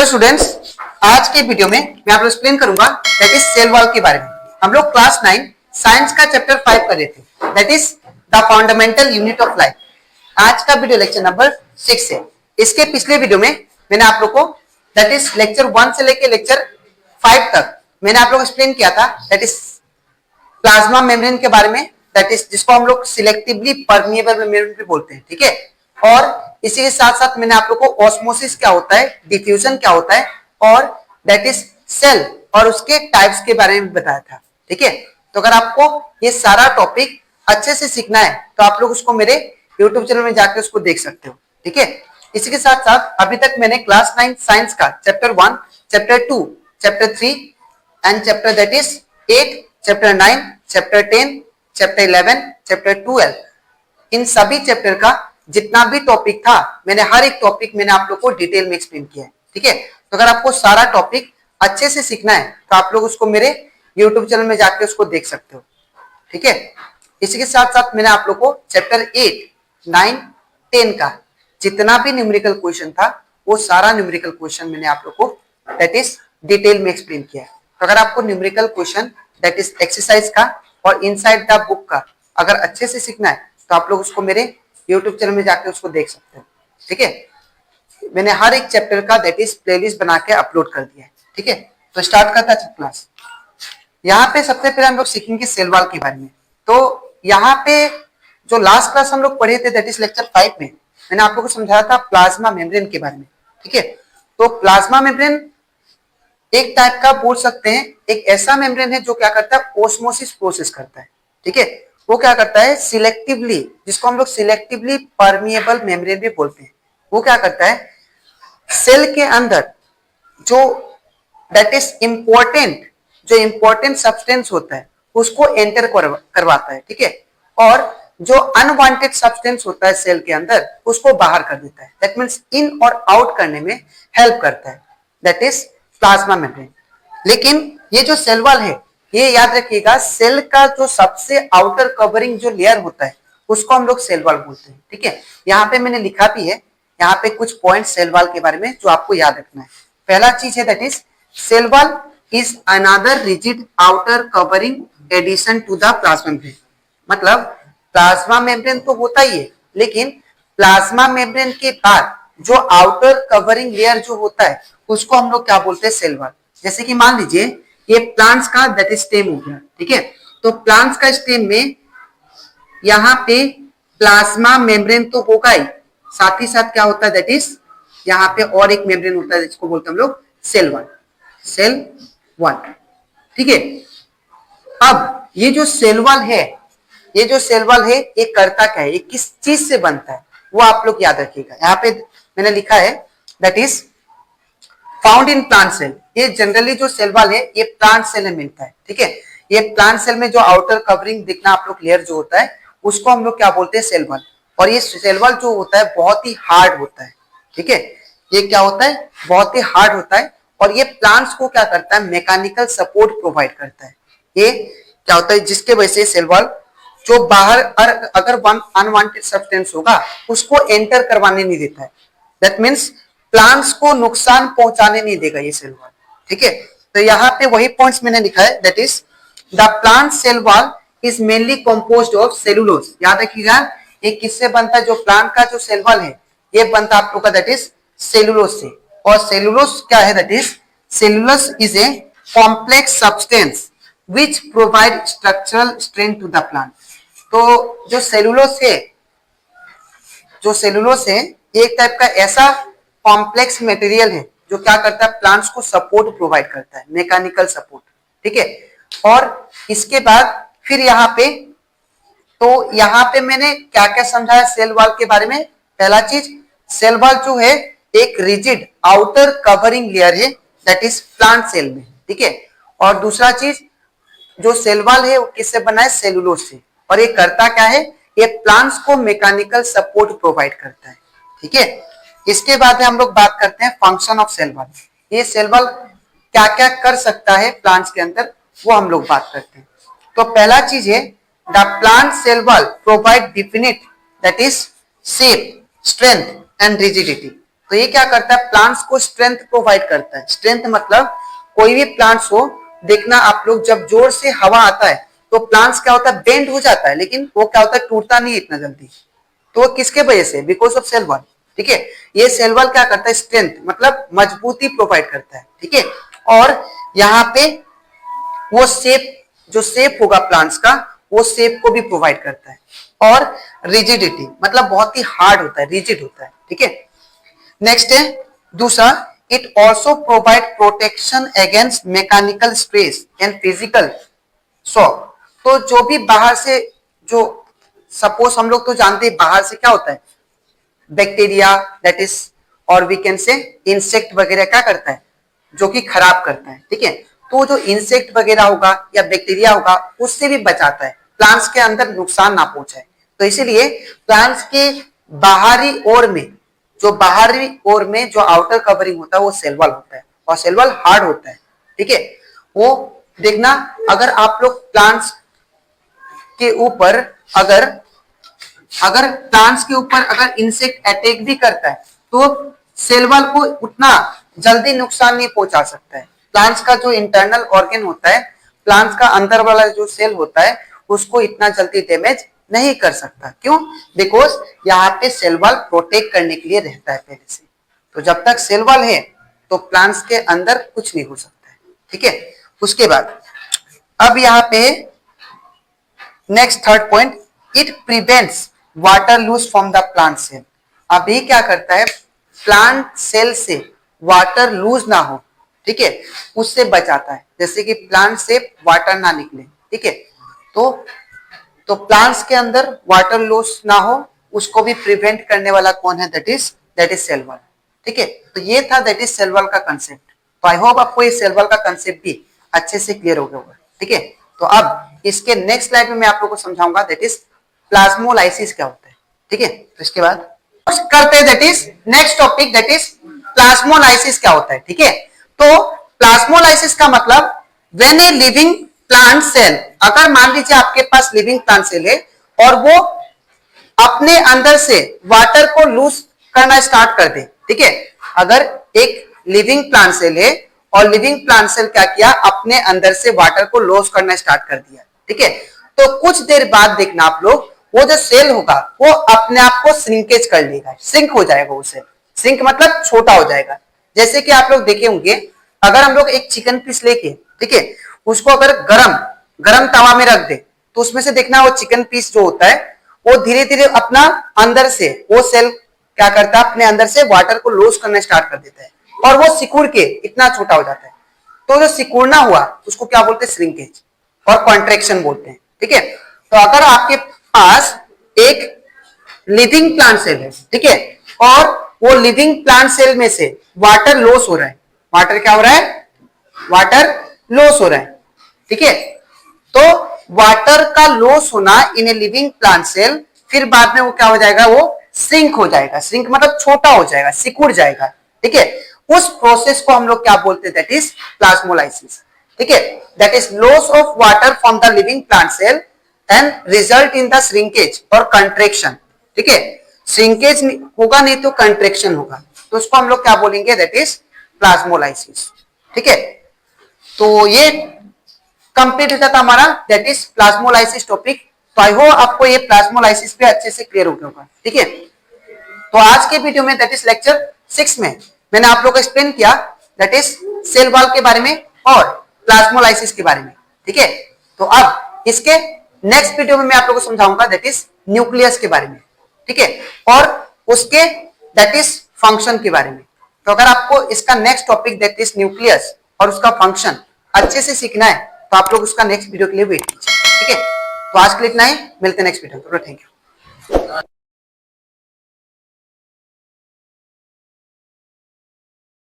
Hello students, आज के video में मैं आपको एक्सप्लेन करूंगा दैट इज सेल वॉल के बारे में। हम लोग क्लास 9 साइंस का चैप्टर 5 कर रहे थे, that is the fundamental unit of life. आज का वीडियो लेक्चर नंबर 6 है। इसके पिछले वीडियो में मैंने आप लोग को दैट इज लेक्चर 1 से लेके लेक्चर 5 तक मैंने आप लोग एक्सप्लेन किया था दैट इज प्लाज्मा मेम्ब्रेन के बारे में, दैट इज जिसको हम लोग सिलेक्टिवली परमिएबल मेम्ब्रेन भी बोलते हैं, ठीक है। और इसी के साथ साथ मैंने आप लोग को ऑस्मोसिस क्या होता है, डिफ्यूजन क्या होता है और दैट इज सेल और उसके टाइप्स के बारे में बताया था, ठीक है। तो अगर आपको ये सारा टॉपिक अच्छे से सीखना है तो आप लोग उसको मेरे YouTube चैनल में जाकर उसको देख सकते हो, ठीक है। इसी के साथ साथ अभी तक मैंने क्लास 9 साइंस का chapter 1, chapter 2, chapter 3 and chapter that is 8, chapter 9, chapter 10, chapter 11, chapter 12, इन सभी चैप्टर का जितना भी टॉपिक था मैंने हर एक टॉपिक मैंने आप लोग को डिटेल में एक्सप्लेन किया है, ठीक है। तो अगर आपको सारा टॉपिक अच्छे से सीखना है तो आप लोग उसको मेरे YouTube चैनल में जाके उसको देख सकते हो, ठीक है। इसी के साथ साथ मैंने आप लोग को चैप्टर 8, 9, 10 का जितना भी न्यूमेरिकल क्वेश्चन था वो सारा न्यूमेरिकल क्वेश्चन मैंने आप लोग को दैट इज डिटेल में एक्सप्लेन किया है। तो अगर आपको numerical question that is exercise का और इनसाइड द बुक का अगर अच्छे से सीखना है तो आप लोग उसको मेरे YouTube चैनल में जाके उसको देख सकते हैं, ठीक है। मैंने हर एक चैप्टर का दैट इज प्लेलिस्ट बना के अपलोड कर दिया है, ठीक है। तो स्टार्ट करता है क्लास। यहाँ पे सबसे पहले हम लोग सीखेंगे सेल वॉल के बारे में। तो यहाँ पे जो लास्ट क्लास हम लोग पढ़े थे दैट इज लेक्चर 5 में मैंने आप लोगों को समझाया था प्लाज्मा मेम्ब्रेन के बारे में, ठीक है। तो प्लाज्मा मेम्ब्रेन एक टाइप का बोल सकते हैं, एक ऐसा मेम्ब्रेन है जो क्या करता है, ओस्मोसिस प्रोसेस करता है, ठीक है। वो क्या करता है सिलेक्टिवली, जिसको हम लोग सिलेक्टिवली परमिएबल मेम्ब्रेन भी बोलते हैं। वो क्या करता है सेल के अंदर जो दैट इज इंपॉर्टेंट, जो इंपॉर्टेंट सब्सटेंस होता है उसको एंटर करवाता है, ठीक है। और जो अनवांटेड सब्सटेंस होता है सेल के अंदर उसको बाहर कर देता है। दैट मीन्स इन और आउट करने में हेल्प करता है, दैट इज प्लाज्मा मेम्ब्रेन। लेकिन ये जो सेल वॉल है ये याद रखिएगा सेल का जो सबसे आउटर कवरिंग जो लेयर होता है उसको हम लोग सेल वॉल बोलते हैं, ठीक है। यहाँ पे मैंने लिखा भी है, यहाँ पे कुछ पॉइंट सेल वॉल के बारे में जो आपको याद रखना है। पहला चीज है that is cell wall is another rigid outer covering addition to the plasma membrane. मतलब प्लाज्मा मेम्ब्रेन तो होता ही है लेकिन प्लाज्मा मेम्ब्रेन के बाद जो आउटर कवरिंग लेयर जो होता है उसको हम लोग क्या बोलते हैं, सेल वॉल। जैसे कि मान लीजिए ये प्लांट्स का दैट इज स्टेम हो गया, ठीक है। तो प्लांट्स का स्टेम में यहाँ पे प्लाज्मा मेम्ब्रेन तो होगा ही, साथ ही साथ क्या होता है दैट इज यहाँ पे और एक मेम्ब्रेन होता है जिसको बोलते हैं हम लोग सेल वॉल, सेल वॉल, ठीक है। अब ये जो सेल वॉल है, ये जो सेल वॉल है ये करता क्या है, ये किस चीज से बनता है वो आप लोग याद रखिएगा। यहाँ पे मैंने लिखा है that is found in plant cell. ये जनरली जो सेल वॉल है ये प्लांट सेल में मिलता है, ठीक है। ये प्लांट सेल में जो आउटर कवरिंग दिखना आप लोग लेयर जो होता है उसको हम लोग क्या बोलते हैं, सेल वॉल। और ये सेल वॉल जो होता है बहुत ही हार्ड होता है, ठीक है। ये क्या होता है, बहुत ही हार्ड होता है और ये प्लांट्स को क्या करता है, मैकेनिकल सपोर्ट प्रोवाइड करता है। ये क्या होता है जिसके वजह से सेल वॉल जो बाहर अगर अनवांटेड सब्सटेंस होगा उसको एंटर करवाने नहीं देता है। दैट मीन्स प्लांट्स को नुकसान पहुंचाने नहीं देगा ये सेल वॉल, ठीक है। तो यहाँ पे वही पॉइंट्स मैंने लिखा है that is the plant cell wall is mainly composed of cellulose. याद रखिएगा ये किससे बनता है, जो प्लांट का जो सेल वॉल है ये बनता है आप लोग का दैट इज सेलुलोज से। और सेलुलोज क्या है that is cellulose is a complex substance which provide structural strength to the plant. तो जो सेलुलोज है, जो सेलुलोज है एक टाइप का ऐसा कॉम्प्लेक्स मटेरियल है जो क्या करता है, प्लांट्स को सपोर्ट प्रोवाइड करता है, मैकेनिकल सपोर्ट, ठीक है। और इसके बाद फिर यहाँ पे, तो यहाँ पे मैंने क्या क्या समझाया सेल वॉल के बारे में। पहला चीज सेल वॉल जो है एक रिजिड आउटर कवरिंग लेयर है दैट इज प्लांट सेल में, ठीक है। और दूसरा चीज जो सेल वॉल है वो किससे बना है, सेलुलोज से। और ये करता क्या है, ये प्लांट्स को मैकेनिकल सपोर्ट प्रोवाइड करता है, ठीक है। इसके बाद हम लोग बात करते हैं फंक्शन ऑफ सेल वॉल। ये सेल वॉल क्या क्या कर सकता है प्लांट्स के अंदर वो हम लोग बात करते हैं। तो पहला चीज है the plant cell wall provide definite that is shape, strength and rigidity. तो ये क्या करता है, प्लांट्स को स्ट्रेंथ प्रोवाइड करता है। स्ट्रेंथ मतलब कोई भी प्लांट्स हो, देखना आप लोग जब जोर से हवा आता है तो प्लांट्स क्या होता है, बेंड हो जाता है, लेकिन वो क्या होता है, टूटता नहीं इतना जल्दी। तो वो किसके वजह से, बिकॉज ऑफ सेल वॉल। ठीक है, ये सेल वॉल क्या करता है, स्ट्रेंथ मतलब मजबूती प्रोवाइड करता है। ठीक है, और यहाँ पे वो शेप, जो शेप होगा प्लांट्स का, वो शेप को भी प्रोवाइड करता है। और रिजिडिटी मतलब बहुत ही हार्ड होता है, रिजिड होता है। ठीक है, नेक्स्ट है दूसरा, it also provide protection against mechanical stress and physical shock. तो जो भी बाहर से, जो सपोज हम लोग तो जानते हैं बाहर से क्या होता है, बैक्टीरिया दैट इज, और वी कैन से इंसेक्ट वगैरह क्या करता है, जो कि खराब करता है। ठीक है, तो जो इंसेक्ट वगैरह होगा या बैक्टीरिया होगा उससे भी बचाता है, प्लांट्स के अंदर नुकसान ना पहुंचाए। तो इसीलिए प्लांट्स के बाहरी ओर में, जो बाहरी ओर में जो आउटर कवरिंग होता है वो सेल वॉल होता है, और सेल वॉल हार्ड होता है। ठीक है, वो देखना, अगर आप लोग प्लांट्स के ऊपर अगर प्लांट्स के ऊपर अगर इंसेक्ट अटैक भी करता है तो सेल वॉल को उतना जल्दी नुकसान नहीं पहुंचा सकता है। प्लांट्स का जो इंटरनल ऑर्गन होता है, प्लांट्स का अंदर वाला जो सेल होता है, उसको इतना जल्दी डैमेज नहीं कर सकता। क्यों? बिकॉज यहाँ पे सेल वॉल प्रोटेक्ट करने के लिए रहता है पहले से। तो जब तक सेल वॉल है तो प्लांट्स के अंदर कुछ नहीं हो सकता है। ठीक है, उसके बाद अब यहाँ पे next third point, it prevents water lose from the plant cell. अब ये क्या करता है, प्लांट सेल से वाटर लूज ना हो, ठीक है, उससे बचाता है, जैसे कि प्लांट से वाटर ना निकले। ठीक है, तो प्लांट्स के अंदर वाटर लॉस ना हो, उसको भी प्रिवेंट करने वाला कौन है, दैट इज सेल वॉल। ठीक है, तो ये था दैट इज सेल वॉल का कंसेप्ट। तो आई होप आपको ये सेल वॉल का कंसेप्ट भी अच्छे से क्लियर हो गया होगा। ठीक है, तो अब इसके नेक्स्ट स्लाइड में मैं आप लोगों को समझाऊंगा दैट इज प्लाज्मोलाइसिस क्या होता है। ठीक है, तो इसके बाद करते हैं that is next topic, that is plasmolysis क्या होता है। ठीक है, तो प्लाज्मोलाइसिस का मतलब when a living plant cell, अगर मान लीजिए आपके पास लिविंग प्लांट सेल है और वो अपने अंदर से वाटर को लूज करना स्टार्ट कर दे। ठीक है, अगर एक लिविंग प्लांट सेल है और लिविंग प्लांट सेल क्या किया, अपने अंदर से वाटर को लॉस करना स्टार्ट कर दिया। ठीक है, तो कुछ देर बाद देखना आप लोग, वो जो सेल होगा वो अपने आप को श्रिंकेज कर लेगा, श्रिंक हो जाएगा वो सेल। श्रिंक मतलब छोटा हो जाएगा। जैसे कि आप लोग देखे होंगे, अगर हम लोग एक चिकन पीस लेके, ठीक है, उसको अगर गरम तवा में रख दे तो उसमें से देखना वो चिकन पीस जो होता है वो धीरे धीरे अपना अंदर से, वो सेल क्या करता है, अपने अंदर से वाटर को लॉस करना स्टार्ट कर देता है और वो सिकुड़ के इतना छोटा हो जाता है। तो जो सिकुड़ना हुआ उसको क्या बोलते हैं, श्रिंकेज और कॉन्ट्रैक्शन बोलते हैं। ठीक है, तो अगर आपके पास एक लिविंग प्लांट सेल है, ठीक है, और वो लिविंग प्लांट सेल में से वाटर लॉस हो रहा है, वाटर क्या हो रहा है, वाटर लॉस हो रहा है। ठीक है, तो वाटर का लॉस होना इन ए लिविंग प्लांट सेल, फिर बाद में वो क्या हो जाएगा, वो श्रिंक हो जाएगा। श्रिंक मतलब छोटा हो जाएगा, सिकुड़ जाएगा। ठीक है, उस प्रोसेस को हम लोग क्या बोलते हैं, दैट इज प्लाज्मोलाइसिस। ठीक है, that is loss of water from the living plant cell and result in the shrinkage और कंट्रैक्शन। ठीक है, श्रिंकेज होगा नहीं तो कंट्रैक्शन होगा, तो उसको हम लोग क्या बोलेंगे, दैट इज प्लाज्मोलाइसिस। ठीक है, तो ये कंप्लीट होता था हमारा दैट इज प्लाज्मोलाइसिस टॉपिक। तो आई होप आपको ये प्लाज्मोलाइसिस पे अच्छे से क्लियर हो गया होगा। ठीक है, तो आज के वीडियो में दैट इज लेक्चर 6 में मैंने आप लोग को एक्सप्लेन किया दैट इज सेल वॉल के बारे में और प्लाज्मोलाइसिस के बारे में। ठीक है, तो अब इसके नेक्स्ट वीडियो में मैं आप लोग को समझाऊंगा दैट इज न्यूक्लियस के बारे में। ठीक है, और उसके दैट इज फंक्शन के बारे में। तो अगर आपको इसका next topic that is nucleus और उसका फंक्शन अच्छे से सीखना है तो आप लोग उसका नेक्स्ट वीडियो के लिए वेट कीजिए। ठीक है, तो आज के लिए इतना ही, मिलते हैं नेक्स्ट वीडियो में। Thank you.